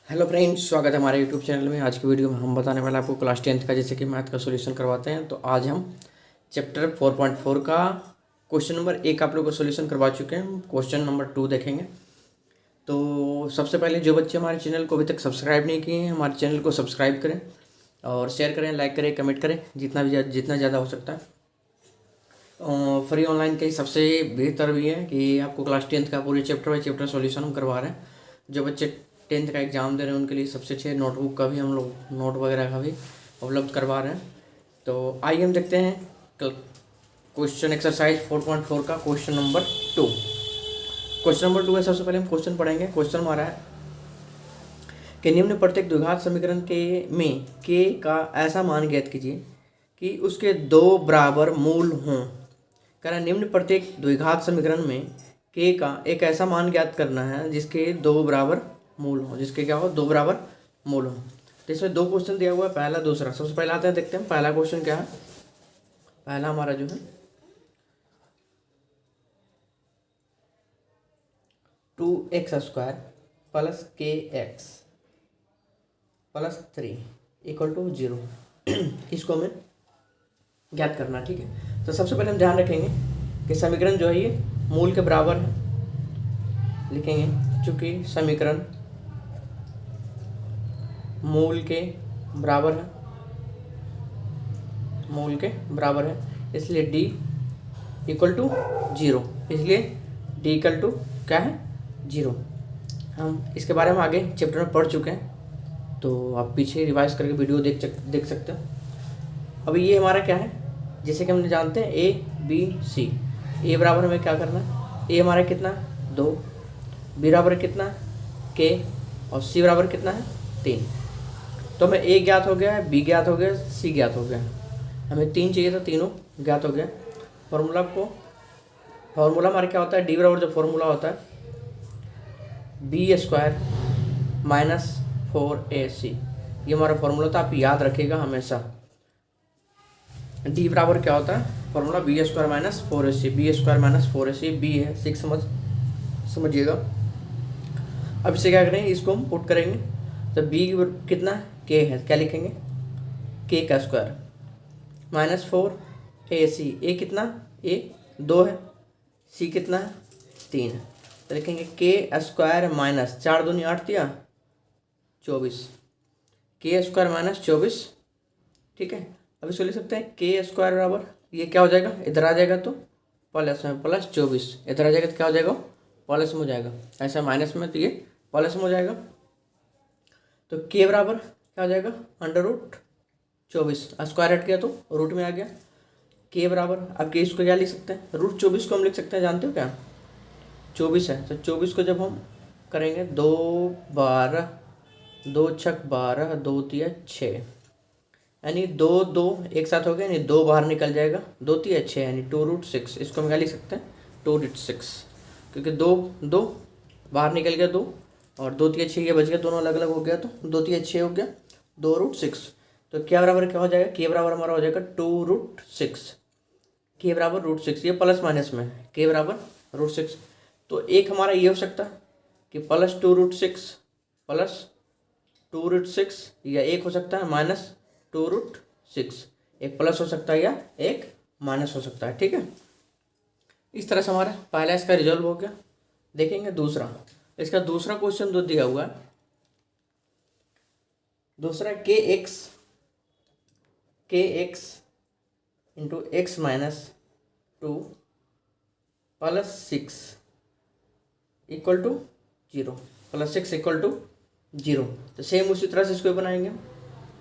Hello friends, स्वागत है हमारे यूट्यूब चैनल में। आज की वीडियो में हम बताने वाले आपको क्लास 10th का जैसे कि मैथ का सॉल्यूशन करवाते हैं। तो आज हम चैप्टर 4.4 का क्वेश्चन नंबर 1 आप लोग को सॉल्यूशन करवा चुके हैं। क्वेश्चन नंबर 2 देखेंगे। तो सबसे पहले जो बच्चे हमारे चैनल को अभी तक सब्सक्राइब नहीं किए हैं, हमारे चैनल को सब्सक्राइब करें और शेयर करें, लाइक करें, कमेंट करें, जितना ज़्यादा हो सकता है। फ्री ऑनलाइन का ही सबसे बेहतर भी है कि आपको क्लास 10th का पूरे चैप्टर बाई चैप्टर सॉल्यूशन हम करवा रहे हैं। जो बच्चे 10th का एग्ज़ाम दे रहे हैं उनके लिए सबसे अच्छे नोटबुक का भी हम लोग नोट वगैरह का भी उपलब्ध करवा रहे हैं। तो आइए हम देखते हैं क्वेश्चन एक्सरसाइज 4.4 का क्वेश्चन नंबर 2। क्वेश्चन नंबर 2 है। सबसे पहले हम क्वेश्चन पढ़ेंगे। क्वेश्चन हमारा है कि निम्न प्रत्येक द्विघात समीकरण के में के का ऐसा मान ज्ञात कीजिए कि उसके दो बराबर मूल हों। कारण निम्न प्रत्येक द्विघात समीकरण में के का एक ऐसा मान ज्ञात करना है जिसके दो बराबर मूल हो। जिसके क्या हो? दो बराबर मूल हो। तो इसमें दो क्वेश्चन दिया हुआ है, पहला दूसरा। सबसे पहले आते हैं, देखते हैं पहला क्वेश्चन क्या है। पहला हमारा जो है 2x² plus kx plus 3 equal to 0 इसको हमें ज्ञात करना। ठीक है, तो सबसे पहले हम ध्यान रखेंगे कि समीकरण जो है ये मूल के बराबर है। लिखेंगे चूंकि समीकरण मूल के बराबर है, मूल के बराबर है, इसलिए d इक्वल टू 0, इसलिए d इक्वल टू क्या है? 0। हम इसके बारे में आगे चैप्टर में पढ़ चुके हैं, तो आप पीछे रिवाइज करके वीडियो देख सकते हो। अभी ये हमारा क्या है, जैसे कि हम जानते हैं a b c। a बराबर हमें क्या करना है? a हमारा कितना है? 2। b बराबर कितना है? k। और c बराबर कितना है? 3। तो हमें a ज्ञात हो गया है, b ज्ञात हो गया, c ज्ञात हो गया। हमें 3 चाहिए था, तीनों ज्ञात हो गया। फॉर्मूला हमारा क्या होता है? d बराबर जो फॉर्मूला होता है b² माइनस 4ac। ये हमारा फॉर्मूला था, आप याद रखिएगा हमेशा। d बराबर क्या होता है? Formula b² minus 4ac। b² minus 4ac b है, 6 समझिएगा। अब इसे क्या करेंगे? इसको हम पुट करेंगे तो b कितना? k है, क्या लिखेंगे? k का स्क्वायर माइनस 4ac। a कितना? a 2 है, c कितना है? 3 है। तो लिखेंगे k² माइनस 4 दूनी 8 दिया 24, k² माइनस 24। ठीक है, अब इसको लिख सकते हैं k² बराबर, ये क्या हो जाएगा? इधर आ जाएगा तो प्लस में प्लस 24, इधर आ जाएगा तो क्या हो जाएगा? प्लस में हो जाएगा। ऐसा माइनस में तो ये प्लस में हो जाएगा। तो k बराबर क्या हो जाएगा? √24। स्क्वायर हट गया तो रूट में आ गया। k बराबर, अब के इसको क्या लिख सकते हैं? √24 को हम लिख सकते हैं, जानते हो क्या? 24 है, तो 24 को जब हम करेंगे 2 12 2 छक 12 2 तिया 6, यानी 2 2 एक साथ हो गया, यानी 2 बाहर निकल जाएगा, 2 तिया 6, यानी 2√6। इसको हम क्या लिख सकते हैं? 2√6, क्योंकि 2 2 बाहर निकल गया 2 और 2 तिया 6 ये बच गया, दोनों अलग अलग हो गया, तो 2 तिया 6 हो गया, 2√6। तो क्या बराबर क्या हो जाएगा? के बराबर हमारा हो जाएगा 2√6। के बराबर √6, ये प्लस माइनस में है, के बराबर √6। तो एक हमारा ये हो सकता है कि प्लस 2√6 प्लस 2√6, या एक हो सकता है माइनस 2√6। एक प्लस हो सकता है या एक माइनस हो सकता है। ठीक है, इस तरह से हमारा पहला इसका रिजल्व हो गया। देखेंगे दूसरा। इसका दूसरा क्वेश्चन जो दिया हुआ है, दूसरा kx into x minus 2 plus 6 equal to 0, plus 6 equal to 0। तो सेम उसी तरह से इसको बनाएंगे।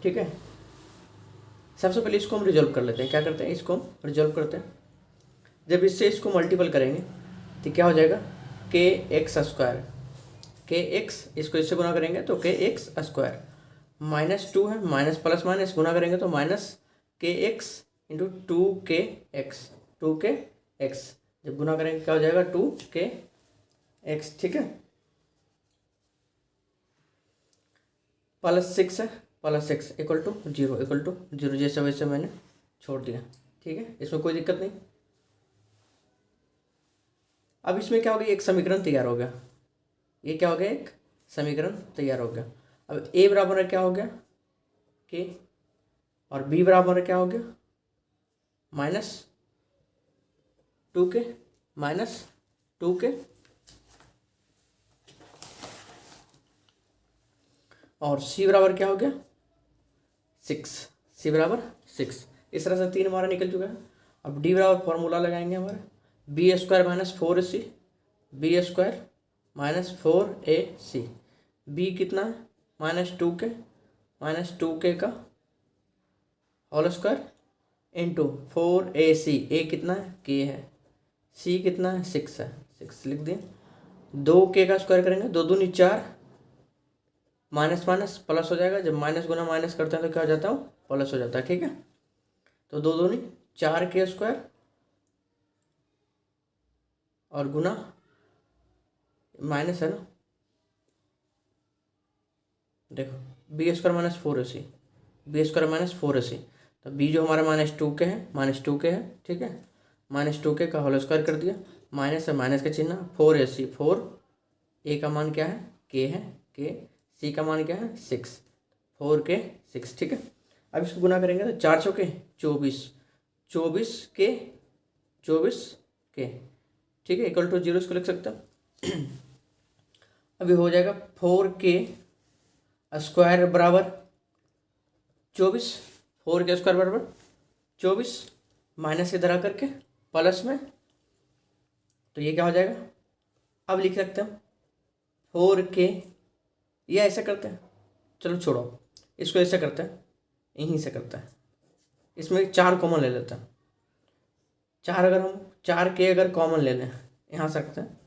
ठीक है, सबसे पहले इसको हम रिजॉल्व कर लेते हैं। क्या करते हैं? इसको हम रिजॉल्व करते हैं। जब इससे इसको मल्टीपल करेंगे तो क्या हो जाएगा? kx²। kx इसको इससे गुना करेंगे तो kx² माइनस 2 है, माइनस प्लस माइनस गुना करेंगे तो माइनस kx इंटू 2kx जब गुना करेंगे क्या हो जाएगा? 2kx। ठीक है, प्लस 6 है, प्लस 6 इक्वल टू 0 जैसे वैसे मैंने छोड़ दिया। ठीक है, इसमें कोई दिक्कत नहीं। अब इसमें क्या हो गया? एक समीकरण तैयार हो गया। ये क्या हो गया? एक समीकरण तैयार हो गया। अब ए बराबर है क्या हो गया के, और बी बराबर है क्या हो गया -2k -2k, और सी बराबर क्या हो गया 6, सी बराबर 6। इस तरह से 3 हमारा निकल चुका है। अब डी बराबर फॉर्मूला लगाएंगे हमारा b² - 4ac, b² - 4ac, b कितना है -2k का whole square into 4ac, a कितना है k है, c कितना है 6 है, 6 लिख दिए। 2k का स्क्वायर करेंगे, 2 दूनी 4, माइनस माइनस प्लस हो जाएगा, जब माइनस गुना माइनस करते हैं तो क्या हो जाता है प्लस हो जाता है, ठीक है। तो 2 दूनी 4k स्क्वायर और गुना माइनस है ना, देखो b² - 4ac, b² - 4ac, तो b जो हमारा -2k है, ठीक है, -2k का होल स्क्वायर कर दिया, माइनस है माइनस का चिन्ह, 4ac, 4 a का मान क्या है k है, k, c का मान क्या है 6, 4k 6, ठीक है। अब इसको गुना करेंगे तो 4 चौके 24, 24k, ठीक है, इक्वल टू 0 इसको लिख सकते हैं। अभी हो जाएगा 4k स्क्वायर बराबर 24, 4k स्क्वायर बराबर 24, माइनस इधर आकर के प्लस में, तो ये क्या हो जाएगा, अब लिख सकते हैं 4k, ये ऐसे करते हैं, चलो छोड़ो इसको, ऐसे करते हैं, यहीं से करते हैं, इसमें 4 कॉमन ले लेते हैं, 4 अगर हम 4k अगर कॉमन ले लें यहाँ से रखते हैं,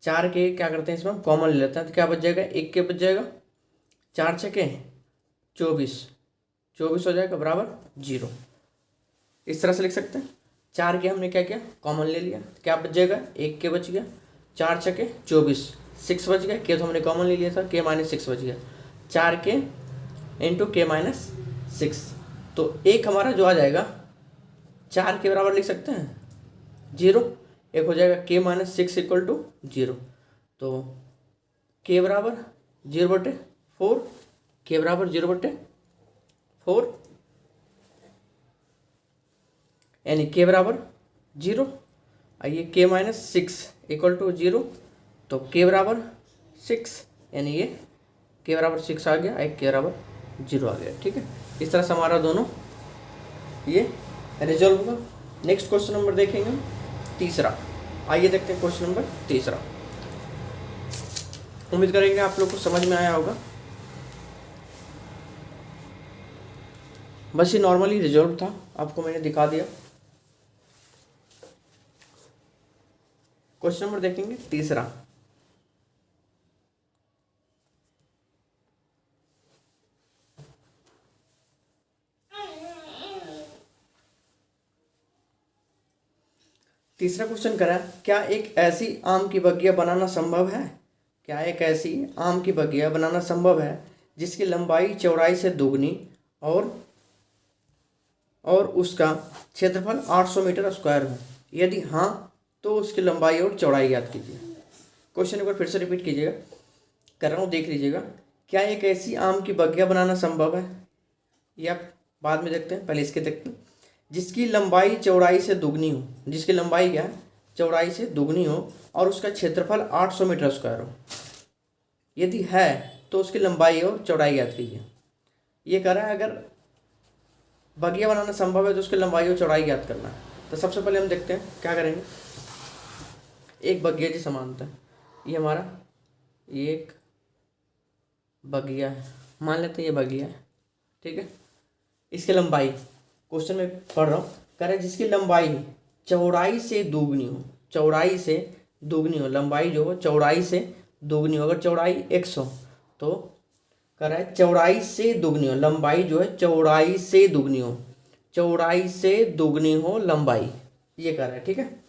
4k क्या करते हैं इसमें हम कॉमन ले लेते हैं, तो क्या बच जाएगा 1k बच जाएगा, 4 छके 24 हो जाएगा बराबर 0। इस तरह से लिख सकते हैं। 4k हमने क्या किया कॉमन ले लिया, तो क्या बच जाएगा 1k बच गया, 4 छके 24, 6 बच गया, k तो हमने कॉमन ले लिया था, k - 6 बच गया, 4k इंटू k - 6, तो एक हमारा जो आ जाएगा 4 के बराबर लिख सकते हैं 0, एक हो जाएगा k - 6 इक्वल टू 0, तो k बराबर 0/4, k बराबर 0/4, यानी k बराबर 0, ये k - 6 इक्वल टू 0, तो k बराबर 6, यानी ये k बराबर 6 आ गया, एक k बराबर 0 आ गया, ठीक है। इस तरह से हमारा दोनों ये रिजॉल्व होगा। नेक्स्ट क्वेश्चन नंबर देखेंगे हम तीसरा, आइए देखते हैं क्वेश्चन नंबर तीसरा। उम्मीद करेंगे आप लोग को समझ में आया होगा, बस ये नॉर्मली रिजॉल्व था, आपको मैंने दिखा दिया। क्वेश्चन नंबर देखेंगे तीसरा, तीसरा क्वेश्चन करा, क्या एक ऐसी आम की बगिया बनाना संभव है, क्या एक ऐसी आम की बगिया बनाना संभव है जिसकी लंबाई चौड़ाई से दोगुनी और उसका क्षेत्रफल 800 मीटर स्क्वायर हो, यदि हाँ तो उसकी लंबाई और चौड़ाई याद कीजिए। क्वेश्चन एक बार फिर से रिपीट कीजिएगा, कर रहा हूँ, देख लीजिएगा। क्या एक ऐसी आम की बगिया बनाना संभव है, या बाद में देखते हैं, पहले इसके देखते हैं, जिसकी लंबाई चौड़ाई से दुगनी हो, जिसकी लंबाई क्या है चौड़ाई से दुगनी हो और उसका क्षेत्रफल 800 मीटर स्क्वायर हो, यदि है तो उसकी लंबाई और चौड़ाई याद कीजिए। ये कह रहा है अगर बगिया बनाना संभव है तो उसकी लंबाई और चौड़ाई याद करना है। तो सबसे पहले हम देखते हैं क्या करेंगे, एक बगिया जी समानता है, ये हमारा एक बगिया है, मान लेते हैं ये बगिया है, ठीक है। इसकी लंबाई क्वेश्चन में पढ़ रहा हूँ, कह रहा है जिसकी लंबाई चौड़ाई से दोगुनी हो, चौड़ाई से दोगुनी हो, लंबाई जो हो चौड़ाई से दोगुनी हो, अगर चौड़ाई 100 तो कह रहा है चौड़ाई से दोगुनी हो, लंबाई जो है चौड़ाई से दोगुनी हो, चौड़ाई से दोगुनी हो लंबाई, ये कह रहा है, ठीक है,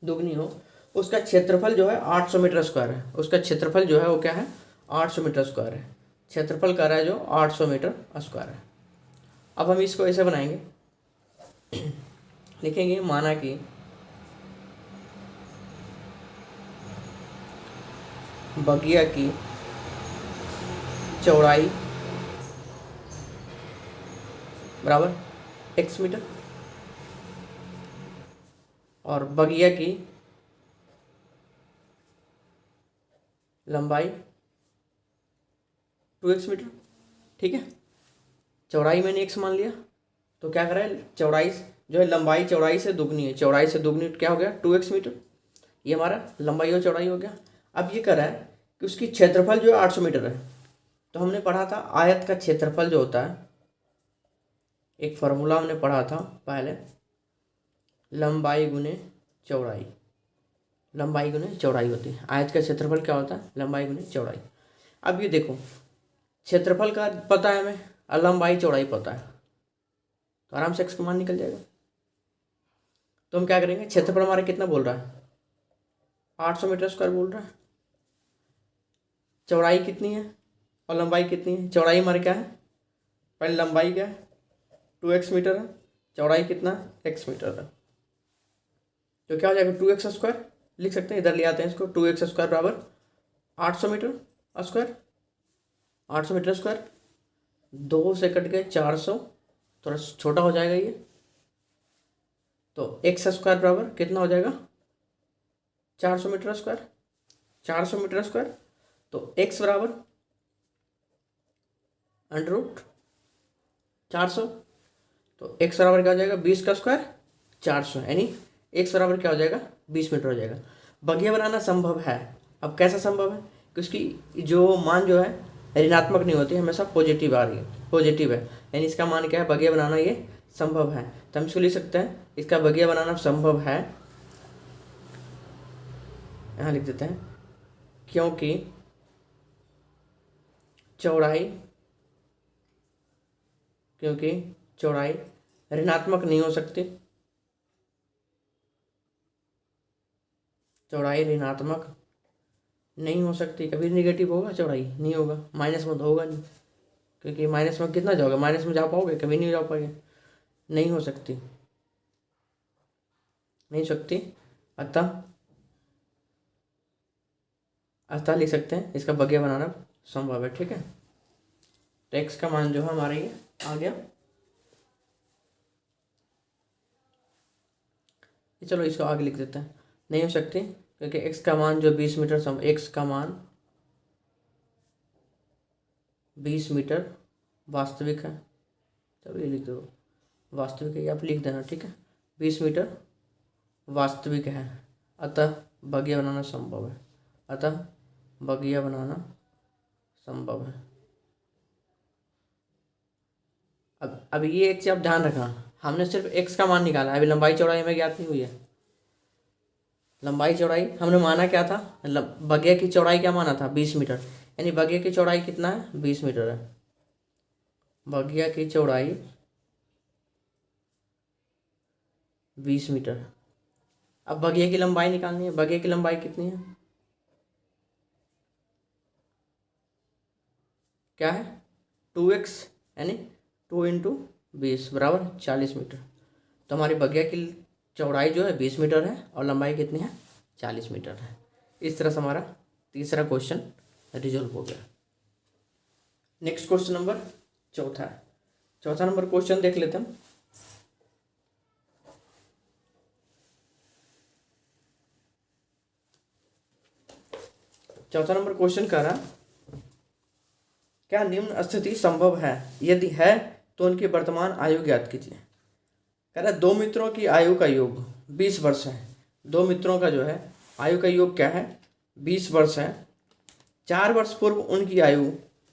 दोगुनी हो। उसका क्षेत्रफल जो है 800 मीटर स्क्वायर है, उसका क्षेत्रफल जो है वो क्या है 800 मीटर स्क्वायर है, क्षेत्रफल कह रहा है जो 800 मीटर स्क्वायर है। अब हम इसको ऐसे बनाएंगे, लिखेंगे माना कि बगिया की चौड़ाई बराबर x मीटर और बगिया की लंबाई 2x मीटर। ठीक है, चौड़ाई मैंने x मान लिया, तो क्या करा है, चौड़ाई जो है लंबाई चौड़ाई से दुगनी है, चौड़ाई से दुगनी क्या हो गया 2x मीटर, ये हमारा लंबाई और चौड़ाई हो गया। अब ये करा है कि उसकी क्षेत्रफल जो है 800 मीटर है। तो हमने पढ़ा था आयत का क्षेत्रफल जो होता है, एक फार्मूला हमने पढ़ा था पहले, लंबाई गुने चौड़ाई, लंबाई गुने चौड़ाई होती है। आयत का क्षेत्रफल क्या होता है, लंबाई गुने चौड़ाई। अब ये देखो, क्षेत्रफल का पता है हमें और लंबाई चौड़ाई पता है, तो आराम से x का मान निकल जाएगा। तो हम क्या करेंगे, क्षेत्रफल हमारा कितना बोल रहा है, 800 मीटर स्क्वायर बोल रहा है, चौड़ाई कितनी है और लंबाई कितनी है। चौड़ाई हमारे क्या है, पहले लंबाई क्या है 2x मीटर है, चौड़ाई कितना x मीटर है, तो क्या हो जाएगा 2x स्क्वायर लिख सकते हैं, इधर ले आते हैं इसको, 2x स्क्वायर बराबर 800 मीटर स्क्वायर, 800 मीटर स्क्वायर, 2 से कट गए 400, थोड़ा छोटा हो जाएगा ये, तो x स्क्वायर बराबर कितना हो जाएगा 400 मीटर स्क्वायर, 400 मीटर स्क्वायर, तो x बराबर अंडर रूट 400, तो x बराबर क्या हो जाएगा 20 का स्क्वायर 400, यानी x बराबर क्या हो जाएगा 20 मीटर हो जाएगा। बगिया बनाना संभव है। अब कैसा संभव है कि उसकी जो मान जो है ऋणात्मक नहीं होती, हमेशा पॉजिटिव आ रही है, पॉजिटिव है, यानी इसका मान क्या है, बगिया बनाना ये संभव है। तो हम इसको लिख सकते हैं, इसका बगिया बनाना संभव है, यहाँ लिख देते हैं, क्योंकि चौड़ाई ऋणात्मक नहीं हो सकती, चौड़ाई ऋणात्मक नहीं हो सकती, कभी नेगेटिव होगा चौड़ाई नहीं होगा, माइनस में तो होगा नहीं, क्योंकि माइनस में कितना जाओगे, माइनस में जा पाओगे, कभी नहीं जा पाओगे, नहीं हो सकती, नहीं सकती, अतः लिख सकते हैं इसका बगिया बनाना संभव है। ठीक है, तो x का मान जो है हमारा ये आ गया। चलो इसको आगे लिख देते हैं, नहीं हो सकती क्योंकि x का मान जो 20 मीटर x का मान 20 मीटर वास्तविक है, चलो ये लिख दो वास्तविक है, आप लिख देना। ठीक है, 20 मीटर वास्तविक है, अतः बगिया बनाना संभव है, अतः बगिया बनाना संभव है। अब ये एक चीज आप ध्यान रखना, हमने सिर्फ x का मान निकाला है, अभी लंबाई चौड़ाई हमें ज्ञात नहीं हुई है। लंबाई चौड़ाई हमने माना क्या था, बगिया की चौड़ाई क्या माना था 20 मीटर, यानी बगिया की चौड़ाई कितना है 20 मीटर है, बगिया की चौड़ाई 20 मीटर है। अब बगिया की लंबाई निकालनी है, बगिया की लंबाई कितनी है, क्या है 2x, यानी 2 × 20 बराबर 40 मीटर। तो हमारी बगिया की चौड़ाई जो है 20 मीटर है और लंबाई कितनी है 40 मीटर है। इस तरह से हमारा तीसरा क्वेश्चन रिजॉल्व हो गया। नेक्स्ट क्वेश्चन नंबर चौथा है, चौथा नंबर क्वेश्चन देख लेते हैं। चौथा नंबर क्वेश्चन कह रहा, क्या निम्न स्थिति संभव है, यदि है तो उनकी वर्तमान आयु ज्ञात कीजिए। कह रहा 2 मित्रों की आयु का योग 20 वर्ष है, 2 मित्रों का जो है आयु का योग क्या है 20 वर्ष है, 4 वर्ष पूर्व उनकी आयु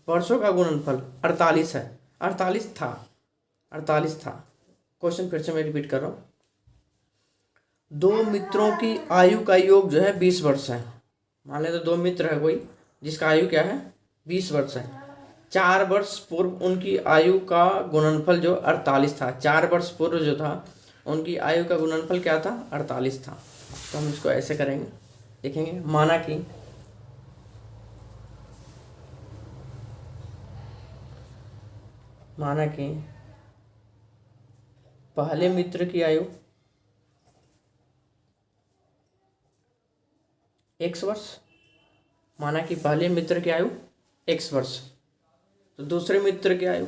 वर्षों का गुणनफल 48 है, 48 था। क्वेश्चन फिर से मैं रिपीट कर रहा हूँ, 2 मित्रों की आयु का योग जो है 20 वर्ष है, मान लेते 2 मित्र है कोई जिसका आयु क्या है 20 वर्ष है, 4 वर्ष पूर्व उनकी आयु का गुणनफल जो 48 था, 4 वर्ष पूर्व जो था उनकी आयु का गुणनफल क्या था 48 था। तो हम इसको ऐसे करेंगे, देखेंगे, माना कि पहले मित्र की आयु x वर्ष, माना कि पहले मित्र की आयु x वर्ष, तो दूसरे मित्र की आयु,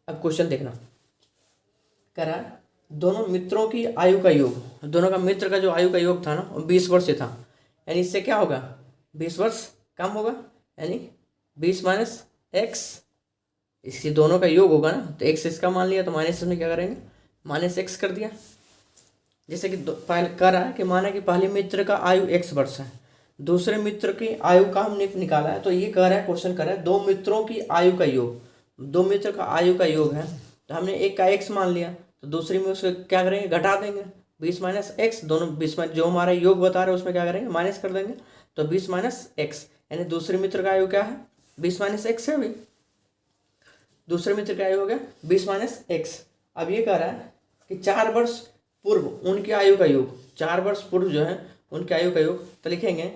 अब क्वेश्चन देखना, कह रहा है दोनों मित्रों की आयु का योग, दोनों का मित्र का जो आयु का योग था ना वो 20 वर्ष से था, यानी इससे क्या होगा 20 वर्ष कम होगा, यानी 20 माइनस एक्स, इसकी दोनों का योग होगा ना, तो एक्स इसका मान लिया तो माइनस में क्या करेंगे माइनस एक्स कर दिया। जैसे कि पहले कह रहा है कि माना कि पहले मित्र का आयु x वर्ष है, दूसरे मित्र की आयु का हमने निकाला है, तो ये कह रहा है क्वेश्चन कर रहा है दो मित्रों की आयु का योग, दो मित्र का आयु का योग है, तो हमने एक का x मान लिया, तो दूसरी में उसको क्या करेंगे घटा देंगे, 20 माइनस एक्स, दोनों 20 में जो हमारा योग बता रहे हैं उसमें क्या करेंगे माइनस कर देंगे, तो 20 माइनस एक्स, यानी दूसरे मित्र का आयु क्या है 20 माइनस एक्स है, अभी दूसरे मित्र का आयु हो गया 20 माइनस एक्स। अब ये कह रहा है कि 4 वर्ष पूर्व उनकी आयु का योग, 4 वर्ष पूर्व जो है उनकी आयु का योग, तो लिखेंगे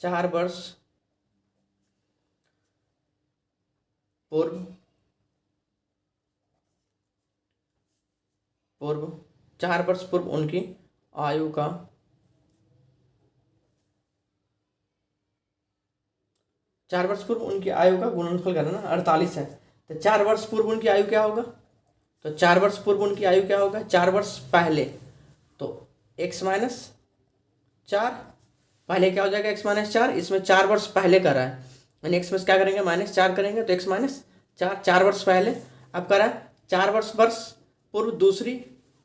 4 वर्ष पूर्व 4 वर्ष पूर्व उनकी आयु का, 4 वर्ष पूर्व उनकी आयु का गुणनफल करना ना 48 है, तो 4 वर्ष पूर्व उनकी आयु क्या होगा, तो 4 वर्ष पूर्व उनकी आयु क्या होगा 4 वर्ष पहले, तो x माइनस 4, पहले क्या हो जाएगा x माइनस 4, इसमें 4 वर्ष पहले कर रहा है, यानी x में क्या करेंगे माइनस 4 करेंगे, तो x माइनस 4 4 वर्ष पहले। अब कर रहा है 4 वर्ष पूर्व दूसरी,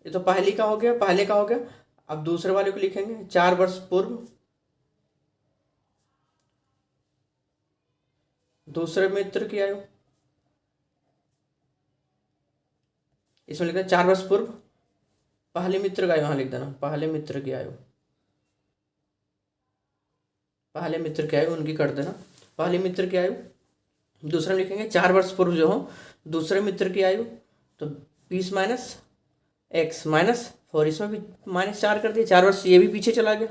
ये तो पहले का हो गया, पहले का हो गया, अब दूसरे वाले को लिखेंगे 4 वर्ष पूर्व दूसरे मित्र की आयु, इसमें लिखना 4 वर्ष पूर्व पहले मित्र का आयु, यहाँ लिख देना पहले मित्र की आयु, पहले मित्र की आयु उनकी कर देना, पहले मित्र की आयु, दूसरे में लिखेंगे 4 वर्ष पूर्व जो हो दूसरे मित्र की आयु, तो 20 माइनस एक्स माइनस 4, इसमें भी माइनस 4 कर दिया, 4 वर्ष ये भी पीछे चला गया,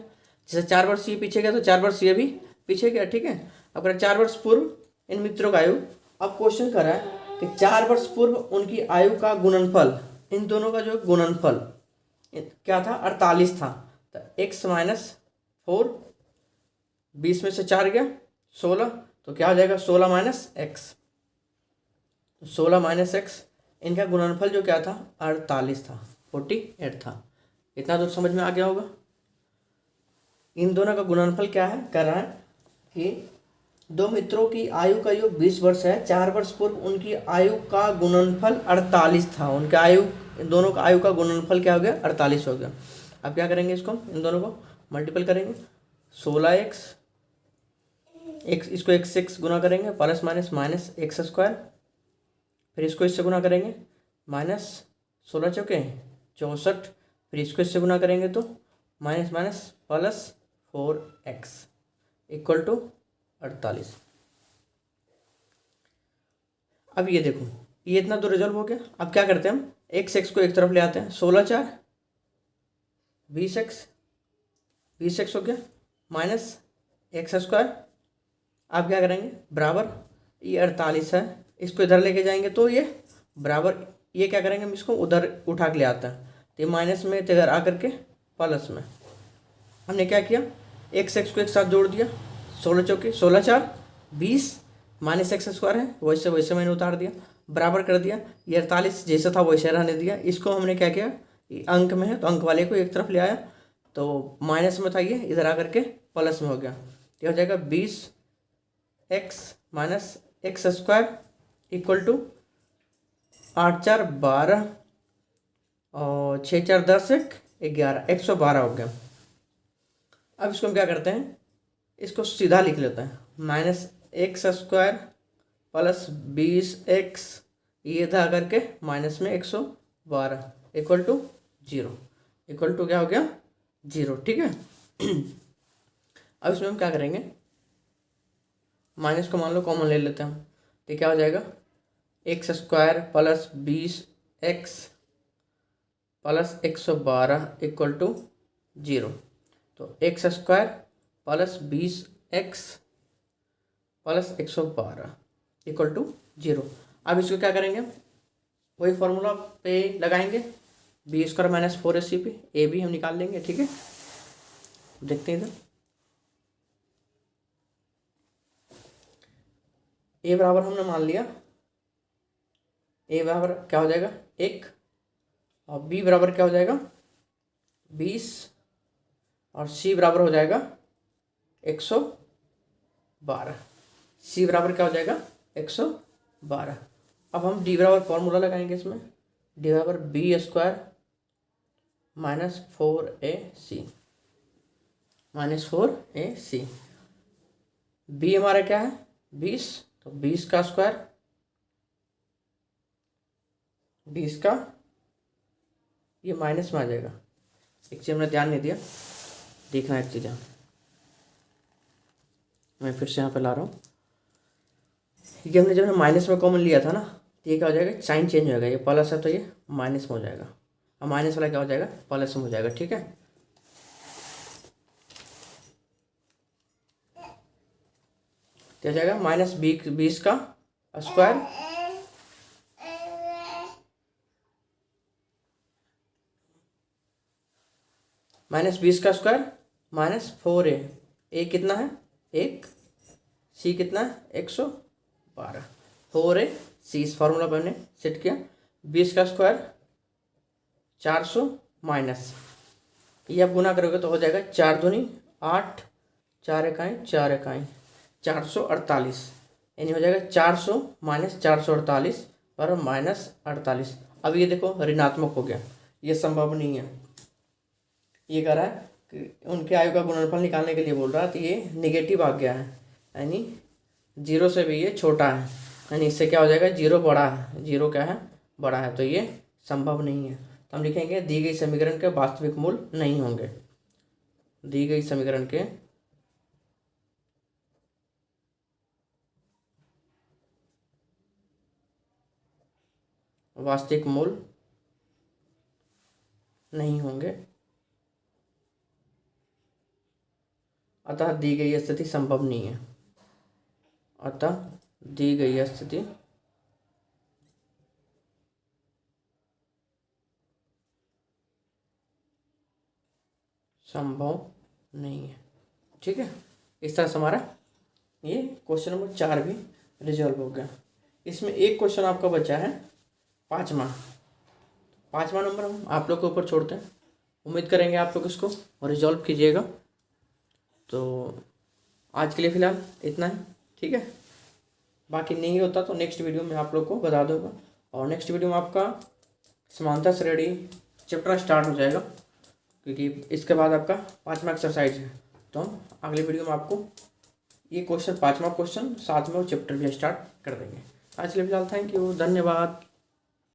जैसे 4 वर्ष ये पीछे गया तो 4 वर्ष ये भी पीछे गया, ठीक है। अब अगर 4 वर्ष पूर्व इन मित्रों का आयु, अब क्वेश्चन कर रहा है कि 4 वर्ष पूर्व उनकी आयु का गुणनफल, इन दोनों का जो गुणनफल क्या था 48 था, तो x माइनस 4, 20 में से 4 गया 16, तो क्या हो जाएगा 16 माइनस एक्स, 16 माइनस एक्स, इनका गुणनफल जो क्या था 48 था, 48 था। इतना तो समझ में आ गया होगा। इन दोनों का गुणनफल क्या है, कर रहा है कि दो मित्रों की आयु का योग 20 वर्ष है, 4 वर्ष पूर्व उनकी आयु का गुणनफल 48 था, उनके आयु, इन दोनों का आयु का गुणनफल क्या हो गया 48 हो गया। अब क्या करेंगे, इसको इन दोनों को मल्टीपल करेंगे, 16x, इसको x से x गुना करेंगे, plus minus minus x square, फिर इसको इससे गुना करेंगे माइनस 16 चौके 64, फिर इसको इससे गुना करेंगे तो minus minus plus 4x equal to 48। अब ये देखो ये इतना तो रिजल्व हो गया। अब क्या करते हैं हम, x को एक तरफ ले आते हैं, 16 4 20x हो गया माइनस एक्स स्क्वायर। अब क्या करेंगे बराबर, ये 48 है, इसको इधर लेके जाएंगे तो ये बराबर, ये क्या करेंगे हम इसको उधर उठा के ले आते हैं, तो ये माइनस में तो इधर आकर के प्लस में। हमने क्या किया, एक्स को एक साथ जोड़ दिया, 16 चौके 16 4 20 माइनस एक्स स्क्वायर है, वैसे वैसे मैंने उतार दिया, बराबर कर दिया, ये 48 जैसा था वैसे रहने दिया। इसको हमने क्या किया, अंक में है तो अंक वाले को एक तरफ ले आया, तो माइनस में था ये, इधर आकर के प्लस में हो गया, ये हो जाएगा 20x minus x square equal to 8 4 12 और 6 4 10 1 11, 112 हो गया। अब इसको हम क्या करते हैं, इसको सीधा लिख लेते हैं, minus x square plus 20x, ये था करके माइनस में 112 इक्वल टू 0, इक्वल टू क्या हो गया 0, ठीक है। अब इसमें हम क्या करेंगे, माइनस को मान लो कॉमन ले लेते हैं हम, तो क्या हो जाएगा x square plus 20x plus 112 equal to 0, तो x square plus 20x plus 112 equal to 0। अब इसको क्या करेंगे, वही फॉर्मूला पे लगाएंगे, बी स्क्वायर माइनस 4ac पे, ए भी हम निकाल लेंगे, ठीक है। देखते हैं इधर, ए बराबर हमने मान लिया, ए बराबर क्या हो जाएगा 1, और बी बराबर क्या हो जाएगा 20, और सी बराबर हो जाएगा 112। सी बराबर क्या हो जाएगा 112। अब हम डी बराबर फॉर्मूला लगाएंगे इसमें, डी बराबर B square minus 4ac minus 4ac। B हमारा क्या है 20, तो 20 का स्क्वायर, 20 का ये माइनस में आ जाएगा। एक चीज़ हमने ध्यान नहीं दिया, देखना एक चीज़, मैं फिर से यहाँ पे ला रहा हूँ, ये हमने जब माइनस में कॉमन लिया था ना, तो ये क्या हो जाएगा साइन चेंज हो जाएगा, ये प्लस है तो ये माइनस में हो जाएगा, और माइनस वाला क्या हो जाएगा प्लस में हो जाएगा। ठीक है, तो हो जाएगा माइनस 20 का स्क्वायर माइनस 20 का स्क्वायर माइनस 4a, ए कितना है 1, सी कितना है 112, 4ac इस फॉर्मूला पर हमने सेट किया। 20 का स्क्वायर 400 माइनस, ये आप गुना करोगे तो हो जाएगा 4 दूनी 8, 4 इकाई 4 इकाई 448, यानी हो जाएगा 400 माइनस 448 और माइनस 48। अब ये देखो ऋणात्मक हो गया, ये संभव नहीं है। ये कह रहा है कि उनके आयु का गुणनफल निकालने के लिए बोल रहा है, तो ये नेगेटिव आ गया है, यानी 0 से भी ये छोटा है, यानी इससे क्या हो जाएगा 0 बड़ा है, 0 क्या है बड़ा है, तो ये संभव नहीं है। तो हम लिखेंगे दी गई समीकरण के वास्तविक मूल नहीं होंगे, दी गई समीकरण के वास्तविक मूल नहीं होंगे, अतः दी गई स्थिति संभव नहीं है, अतः दी गई स्थिति संभव नहीं है। ठीक है, इस तरह से हमारा ये क्वेश्चन नंबर 4 भी रिजॉल्व हो गया। इसमें एक क्वेश्चन आपका बचा है 5वां नंबर हम आप लोग के ऊपर छोड़ते हैं, उम्मीद करेंगे आप लोग इसको रिजॉल्व कीजिएगा। तो आज के लिए फ़िलहाल इतना ही, ठीक है, बाकी नहीं होता तो नेक्स्ट वीडियो में आप लोग को बता दूंगा, और नेक्स्ट वीडियो में आपका समांतर श्रेणी चैप्टर स्टार्ट हो जाएगा, क्योंकि इसके बाद आपका 5वां एक्सरसाइज है। तो हम अगले वीडियो में आपको ये क्वेश्चन 5वां क्वेश्चन साथ में वो चैप्टर भी स्टार्ट कर देंगे। आज के लिए फिलहाल थैंक यू, धन्यवाद।